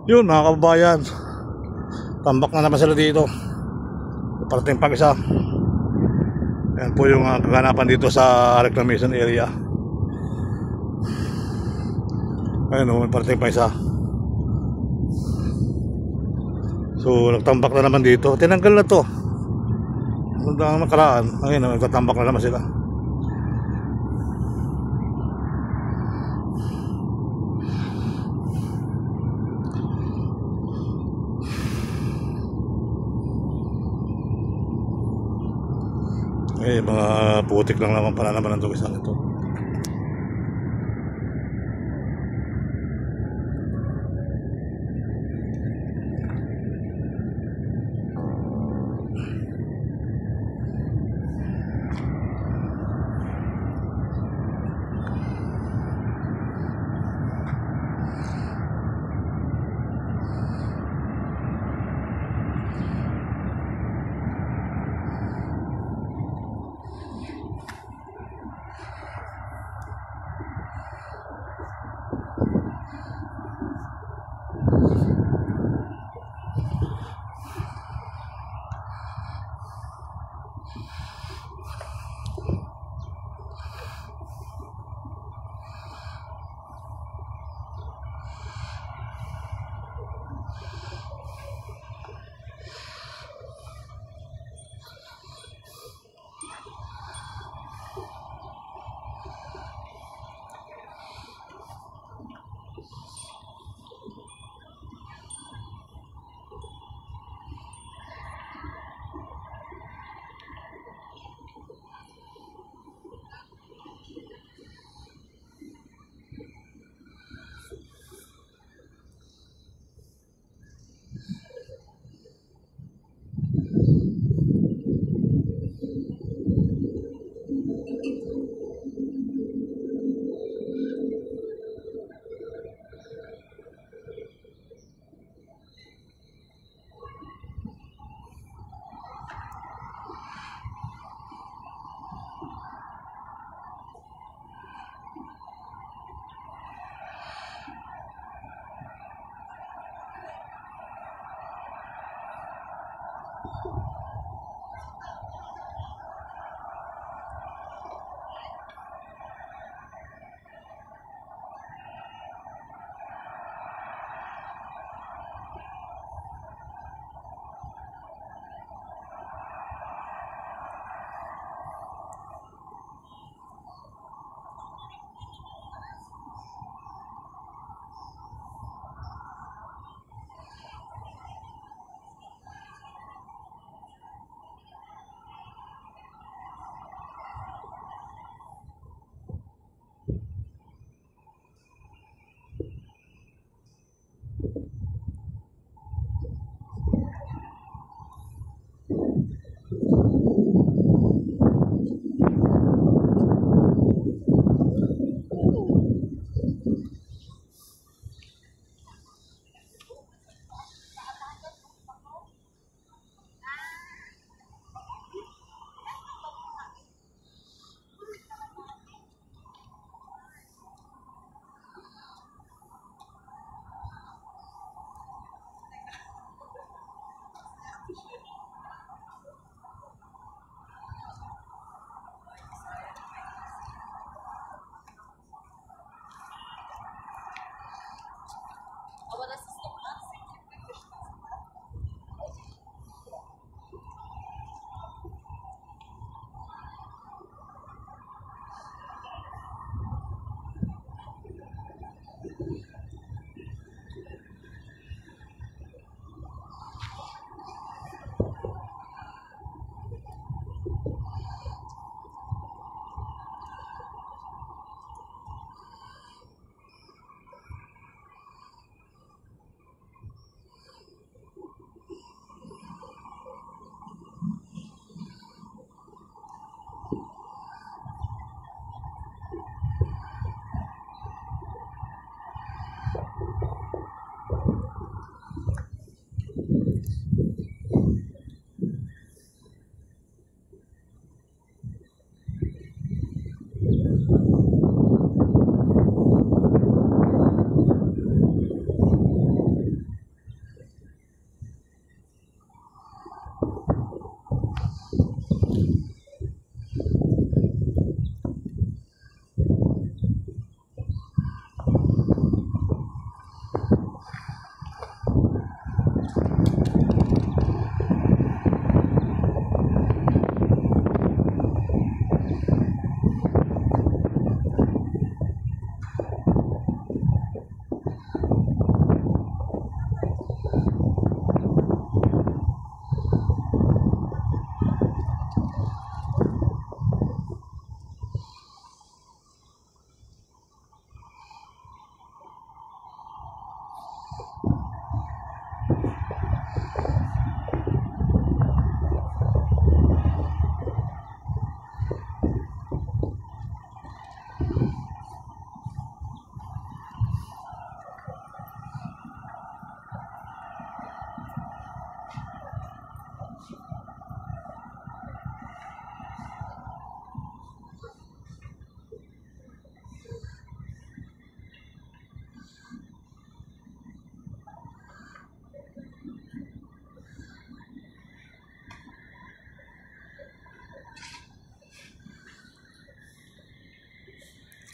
Yun mga kababayan, tambak na naman sila dito. Parating pag isa. Yan po yung kaganapan dito sa reclamation area. Ayun o, may parating pa isa. So nagtambak na naman dito. Tinanggal na to ang nakaraan. Ayun o, nagtatambak na naman sila. Eh, mga putik lang naman pala naman ang tugisan ito.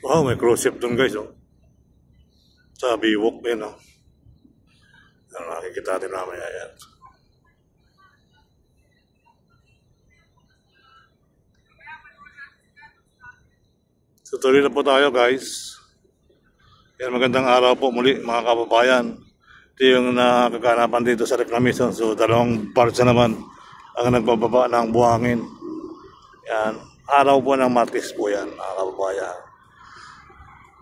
Oh, may cruise ship dun guys, oh. Sa Biwok yun, oh. Yan, makikita natin mamaya yan. So tuloy na po tayo guys. Yan, magandang araw po muli mga kababayan. Ito yung nakaganapan dito sa reclamation. So dalawang parts na naman ang nagbababa ng buhangin. Yan, araw po ng Martes po yan mga kababayan.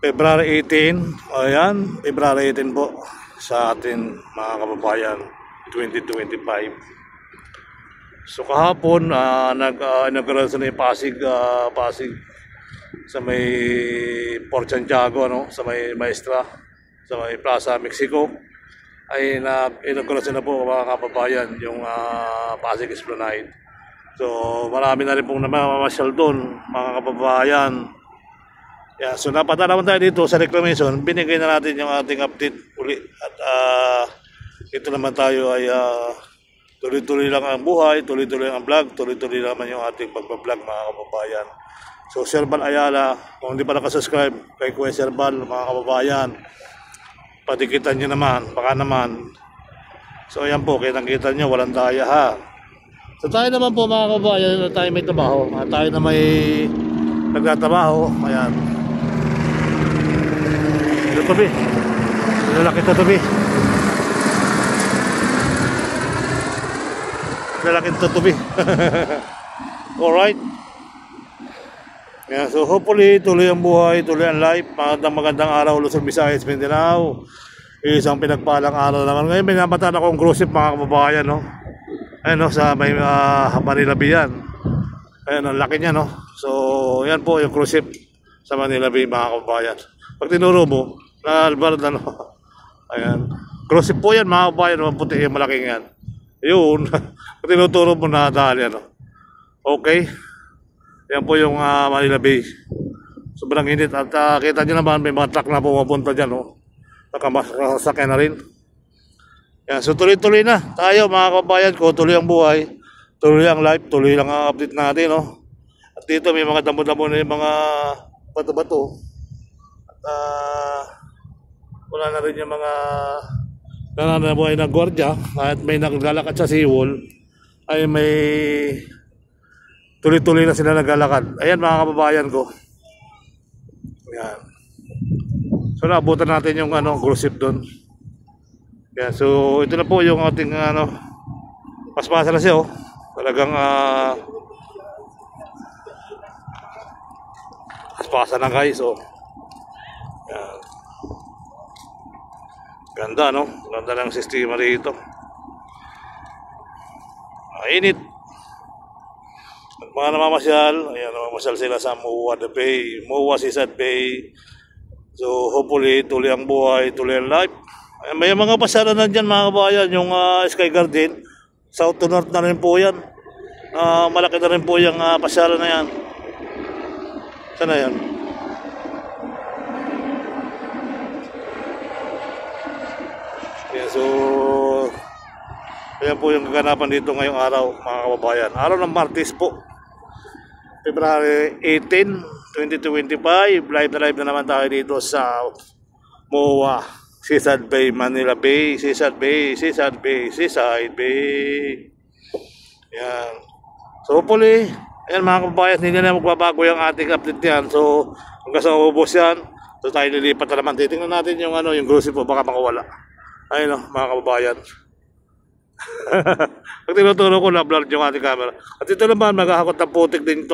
February 18, ayan, February 18 po sa atin mga kababayan, 2025. So kahapon, nagkaroon sa Pasig sa may Port Santiago, ano, sa may Maestra, sa may Plaza Mexico, ay inaugurasyon na po mga kababayan yung Pasig Esplanade. So marami na rin pong namamasyal doon mga kababayan. Yeah, so napunta naman tayo dito sa reclamation, binigay na natin yung ating update uli. At ito naman tayo ay tuloy-tuloy lang ang buhay, tuloy-tuloy ang vlog, tuloy-tuloy naman yung ating pagbablog mga kababayan. So Sir Bal Ayala, kung hindi pa nakasubscribe kay Kuya Sir Bal mga kababayan, patikitan nyo naman, baka naman. So ayan po, kitang-kita nyo, walang daya ha. So tayo naman po mga kababayan, tayo may trabaho, tayo na may nagtatrabaho, ayan. Tutubi, lalaki tutubi. Lalaki tutubi. Alright. Yeah, so hopefully tuloy ang buhay, tuloy ang life. Magandang araw Luzon, Visayas, Mindanao. Isang pinagpalang araw naman. Ngayon may napatan akong cruise ship mga kababayan, no. Ayun, no, sa may Manila Bay yan. Ayun, ang laki niya, no. So yan po yung cruise ship sa Manila Bay mga kababayan. Pag tinuro mo, nalbarad, ano. Ayan. Cruise ship po yan mga kababayan, puti yung malaking yan. Yun. Pag tinuturo mo na dahil, ano. Okay. Yan po yung Manila Bay. Sobrang init. At kita nyo naman may mga truck na pumapunta dyan. Oh. Nakamasakyan na rin. Yan. So tuloy-tuloy na tayo mga kabayan ko. Tuloy ang buhay. Tuloy ang life. Tuloy lang ang update natin. Oh. At dito may mga damo-damo na yung mga bato-bato. At wala na rin yung mga nananabuhay na gwardiya. At may naglalakad sa seawall. Ay may tuloy-tuloy na sila naglalakad. Ayan mga kababayan ko. Ayan. So naabutan natin yung cruise ship doon. Ayan. So ito na po yung ating paspasa na siya. Oh. Talagang paspasa na guys. Oh. Ayan. Ganda, no? Ganda ng sistema rito. Mainit. Mga namamasyal, ayan, namamasyal sila sa MOA the Bay, MOA Seaside Bay. So hopefully tuloy ang buhay, tuloy ang life. Ayan, may mga pasyalan na dyan mga kabayan, yung Sky Garden, south to north na rin po yan. Malaki na rin po yung pasyalan na yan. Sana yan? Ayan, so ayan po yung kaganapan dito ngayong araw mga kababayan. Araw ng Martes po. February 18, 2025, live na naman tayo dito sa MOA, Seaside Bay, Manila Bay, Seaside Bay, Seaside Bay, Seaside Bay. Yan. So hopefully, ayan mga kababayan, hindi na magbabago yung ating update yan. So hanggang sa ubos yan, so tayo lilipat na naman. Titingnan natin yung yung cruise po, baka makawala. Ayun mga kababayan. Pag tinuturo ko na blur yung ating camera. At ito naman maghahakot ng putik din ito.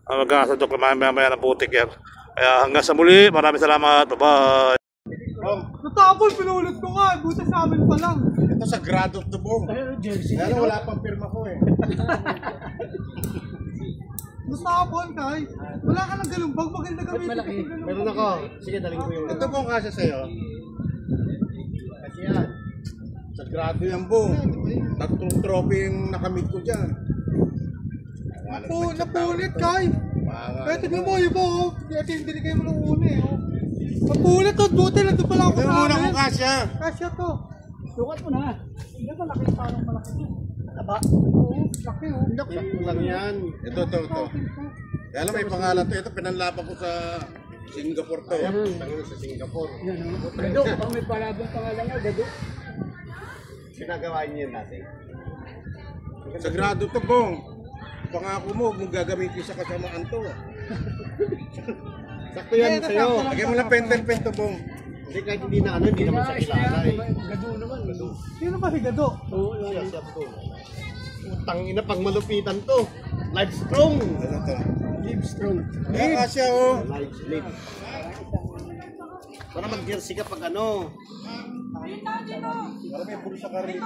Maghahasadok na mamaya ng putik yan. Kaya hanggang sa muli, maraming salamat. Bye-bye. Natapon, pinulit ko nga. Buta sa amin pa lang. Ito sa Grad of the Bomb. Pero wala pang pirma ko eh. Natapon, Kai. Wala ka ng galumbag. Maganda gamitin. Meron ako. Sige, daling ko yung... Ito pong kasya sa'yo. Kasi yan. Sa grado yan po. Tatlong trophy yung nakamit ko dyan. Napulit, Kai. Kaya tignan mo, iba oh. Hindi kayo mo nung una eh. Napulit to, buti lang. Ito pala ako Ito muna kong kasya. Kasya to. Sukat mo na. Hindi ba laki parang malaki to? Taba? Oo, laki oh. Laki lang yan. Ito. Kaya lang may pangalan to. Ito pinanlaban ko sa Singapore to. Tangin sa Singapore. Gado, pang may palabang pangalan nga, gado. Ginagawa niyo yun natin. Sagrado to, Bong. Pangako mo, huwag mong gagamitin sa kasamaan to. Sakto yan sa'yo. Lagyan mo lang pen to, Bong. Kasi kahit hindi na hindi naman sa kilala eh. Gado naman. Sino ba si Gado? Oo, siya to. Utang ina, pag malupitan to. Live strong. Ano to? Live strong. Kaya siya, oh. Live. Para mag-jersey ka pag ano. Para may bulsa ka rin.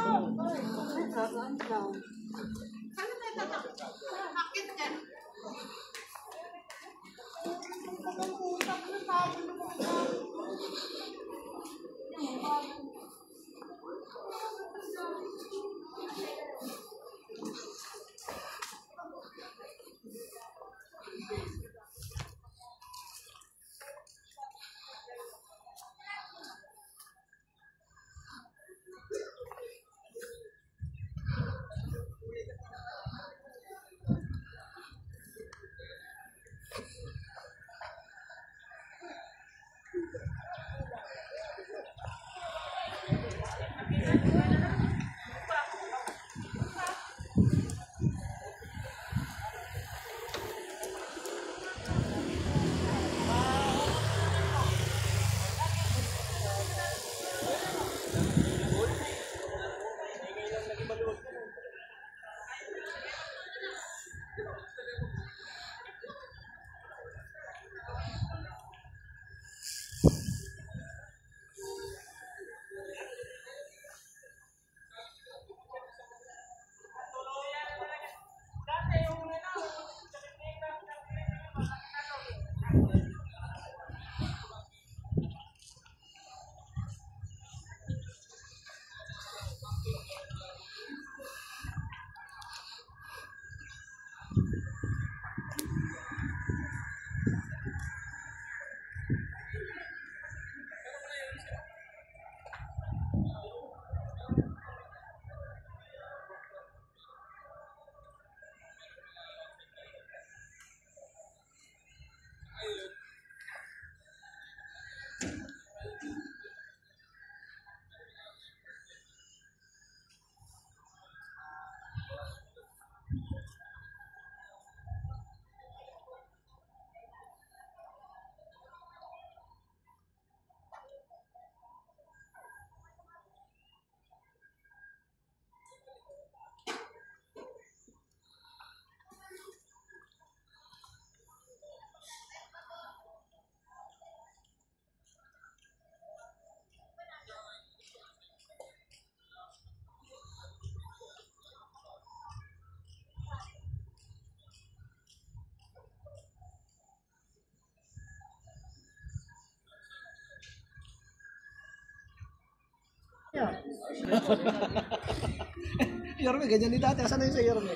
Yorme, ganyan ni dati. Asan na yun sa Yorme?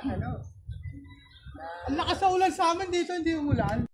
Ano? Ang lakas sa ulan sa amin dito, hindi umulan.